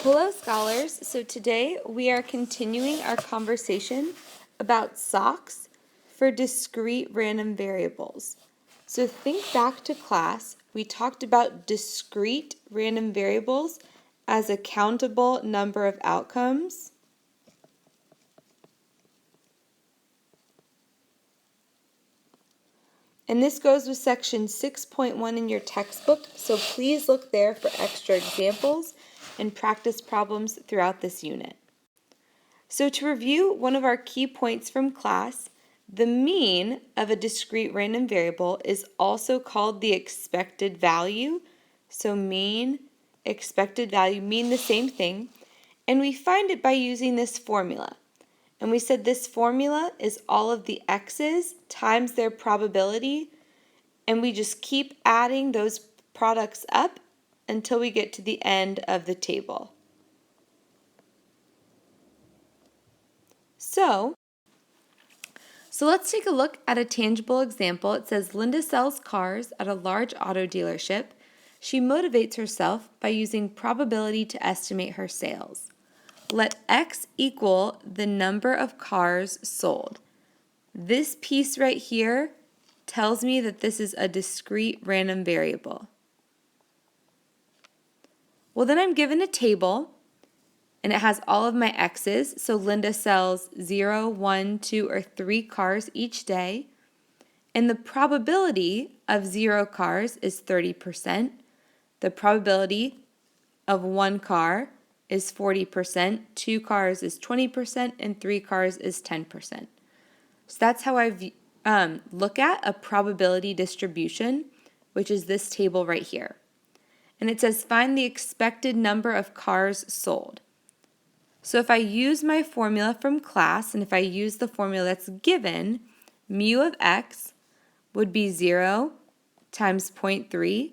Hello, scholars. So today we are continuing our conversation about SOCS for discrete random variables. So think back to class. We talked about discrete random variables as a countable number of outcomes. And this goes with section 6.1 in your textbook, so please look there for extra examples and practice problems throughout this unit. So to review one of our key points from class, the mean of a discrete random variable is also called the expected value. So mean, expected value mean the same thing, and we find it by using this formula. And we said this formula is all of the x's times their probability, and we just keep adding those products up until we get to the end of the table. So let's take a look at a tangible example. It says Linda sells cars at a large auto dealership. She motivates herself by using probability to estimate her sales. Let X equal the number of cars sold. This piece right here tells me that this is a discrete random variable. Well, then I'm given a table, and it has all of my X's. So Linda sells 0, 1, 2, or 3 cars each day. And the probability of 0 cars is 30%. The probability of 1 car is 40%, 2 cars is 20%, and 3 cars is 10%. So that's how I look at a probability distribution, which is this table right here. And it says find the expected number of cars sold. So if I use my formula from class, and if I use the formula that's given, mu of x would be 0 times 0.3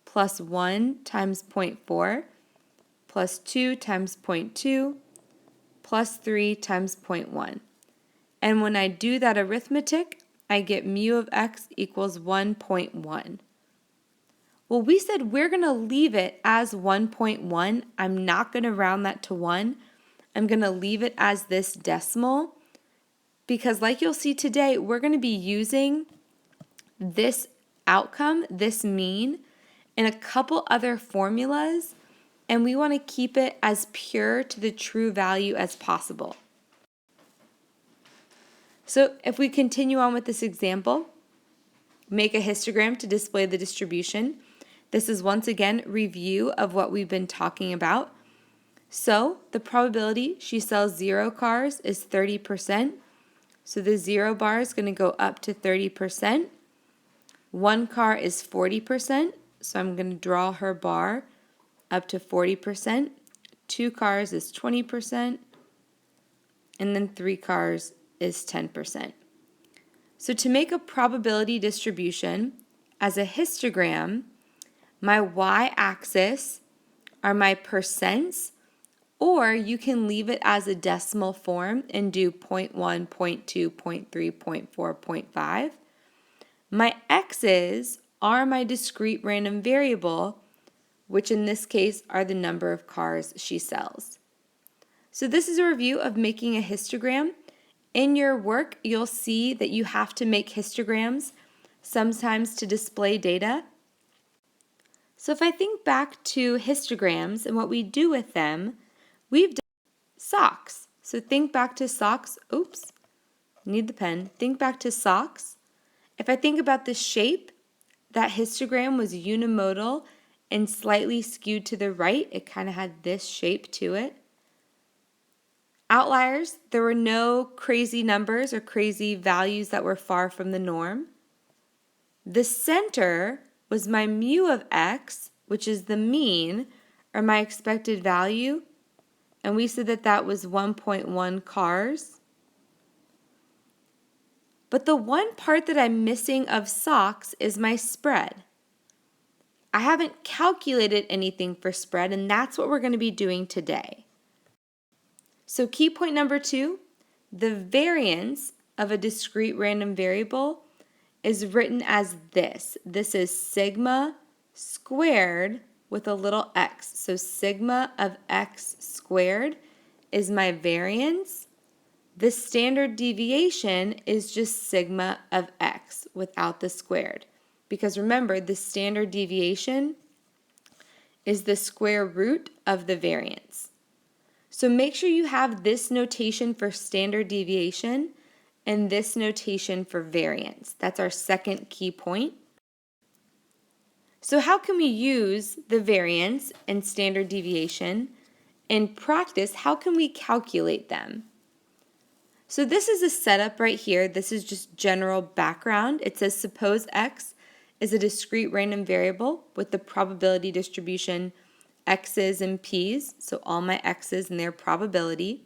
plus 1 times 0.4 plus 2 times 0.2 plus 3 times 0.1. And when I do that arithmetic, I get mu of x equals 1.1. Well, we said we're going to leave it as 1.1. I'm not going to round that to 1. I'm going to leave it as this decimal because, like you'll see today, we're going to be using this outcome, this mean, in a couple other formulas, and we want to keep it as pure to the true value as possible. So if we continue on with this example, make a histogram to display the distribution. This is once again review of what we've been talking about. So the probability she sells 0 cars is 30%. So the 0 bar is going to go up to 30%. 1 car is 40%. So I'm going to draw her bar up to 40%. 2 cars is 20%. And then 3 cars is 10%. So to make a probability distribution as a histogram, my y-axis are my percents, or you can leave it as a decimal form and do 0.1, 0.2, 0.3, 0.4, 0.5. My x's are my discrete random variable, which in this case are the number of cars she sells. So this is a review of making a histogram. In your work, you'll see that you have to make histograms, sometimes to display data. So if I think back to histograms and what we do with them, we've done SOCS. So think back to SOCS. Oops, need the pen. Think back to SOCS. If I think about the shape, that histogram was unimodal and slightly skewed to the right. It kind of had this shape to it. Outliers, there were no crazy numbers or crazy values that were far from the norm. The center was my mu of x, which is the mean, or my expected value, and we said that that was 1.1 cars. But the one part that I'm missing of SOCS is my spread. I haven't calculated anything for spread, and that's what we're going to be doing today. So key point number 2, the variance of a discrete random variable is written as this. This is sigma squared with a little x. So sigma of x squared is my variance. The standard deviation is just sigma of x without the squared. Because remember, the standard deviation is the square root of the variance. So make sure you have this notation for standard deviation and this notation for variance. That's our second key point. So how can we use the variance and standard deviation in practice? How can we calculate them? So this is a setup right here. This is just general background. It says suppose x is a discrete random variable with the probability distribution x's and p's, so all my x's and their probability.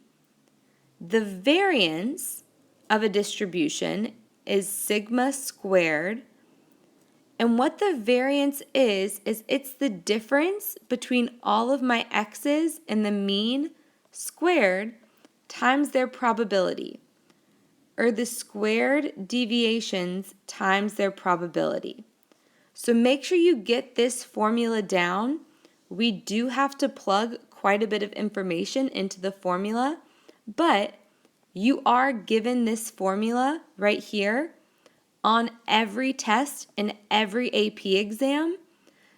The variance of a distribution is sigma squared. And what the variance is it's the difference between all of my x's and the mean squared times their probability, or the squared deviations times their probability. So make sure you get this formula down. We do have to plug quite a bit of information into the formula, but you are given this formula right here on every test and every AP exam.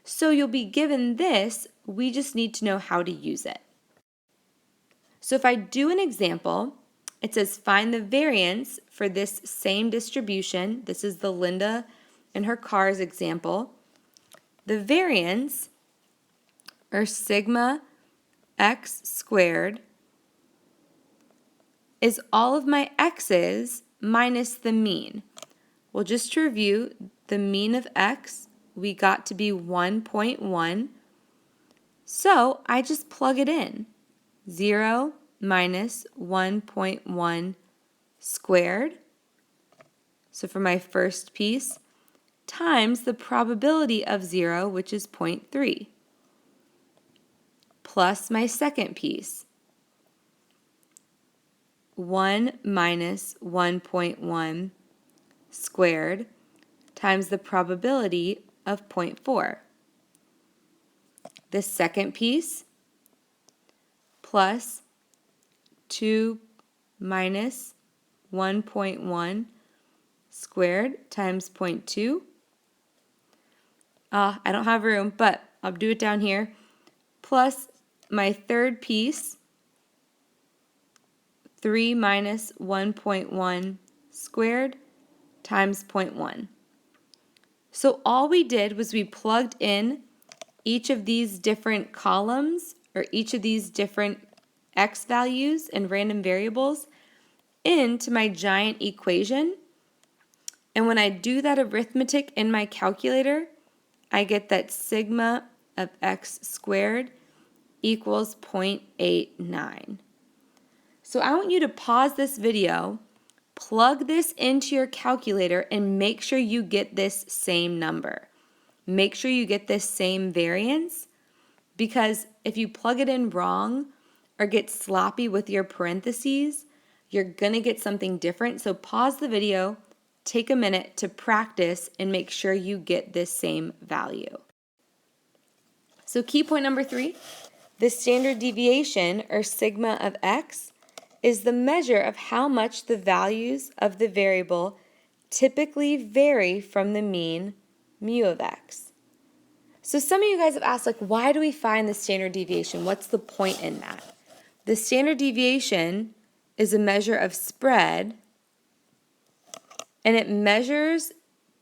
So you'll be given this, we just need to know how to use it. So if I do an example, it says find the variance for this same distribution. This is the Linda and her cars example. The variance, or sigma x squared, is all of my x's minus the mean. Well, just to review, the mean of x, we got to be 1.1. So I just plug it in. 0 minus 1.1 squared. So for my first piece, times the probability of 0, which is 0.3, plus my second piece, 1 minus 1.1 squared times the probability of 0.4. The second piece, plus 2 minus 1.1 squared times 0.2. I don't have room, but I'll do it down here. Plus my third piece, 3 minus 1.1 squared times 0.1. So all we did was we plugged in each of these different columns, or each of these different x values and random variables, into my giant equation. And when I do that arithmetic in my calculator, I get that sigma of x squared equals 0.89. So I want you to pause this video, plug this into your calculator, and make sure you get this same number. Make sure you get this same variance, because if you plug it in wrong or get sloppy with your parentheses, you're going to get something different. So pause the video, take a minute to practice, and make sure you get this same value. So key point number 3, the standard deviation, or sigma of x, is the measure of how much the values of the variable typically vary from the mean mu of x. So some of you guys have asked, like, why do we find the standard deviation? What's the point in that? The standard deviation is a measure of spread, and it measures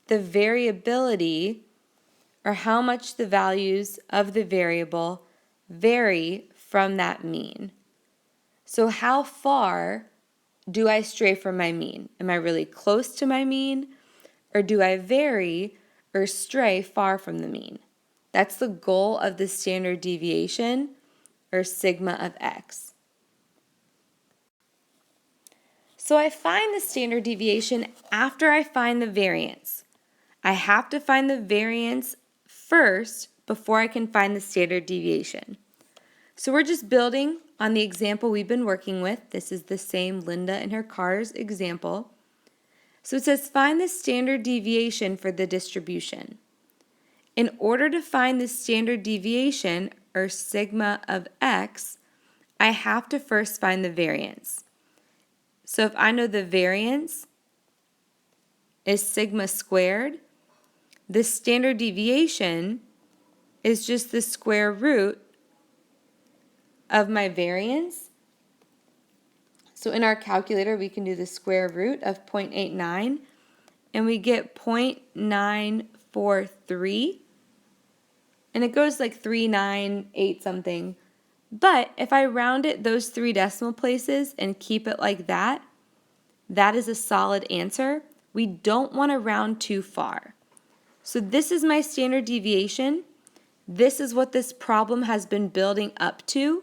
the variability, or how much the values of the variable vary from that mean. So how far do I stray from my mean? Am I really close to my mean, or do I vary or stray far from the mean? That's the goal of the standard deviation, or sigma of x. So I find the standard deviation after I find the variance. I have to find the variance first before I can find the standard deviation. So we're just building on the example we've been working with. This is the same Linda and her cars example. So it says find the standard deviation for the distribution. In order to find the standard deviation, or sigma of x, I have to first find the variance. So if I know the variance is sigma squared, the standard deviation is just the square root of my variance. So in our calculator, we can do the square root of 0.89, and we get 0.943, and it goes like 398 something. But if I round it those 3 decimal places and keep it like that, that is a solid answer. We don't want to round too far. So this is my standard deviation. This is what this problem has been building up to.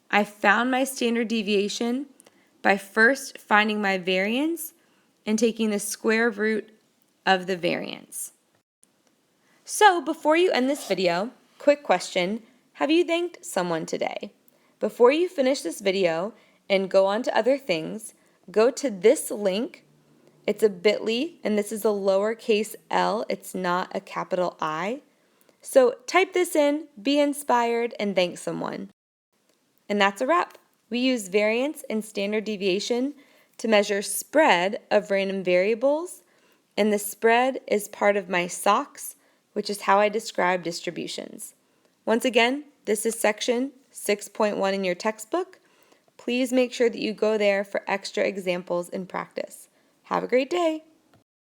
I found my standard deviation by first finding my variance and taking the square root of the variance. So before you end this video, quick question, have you thanked someone today? Before you finish this video and go on to other things, go to this link. It's a bit.ly, and this is a lowercase l. It's not a capital I. So type this in, be inspired, and thank someone. And that's a wrap. We use variance and standard deviation to measure spread of random variables, and the spread is part of my SOCS, which is how I describe distributions. Once again, this is section 6.1 in your textbook. Please make sure that you go there for extra examples in practice. Have a great day.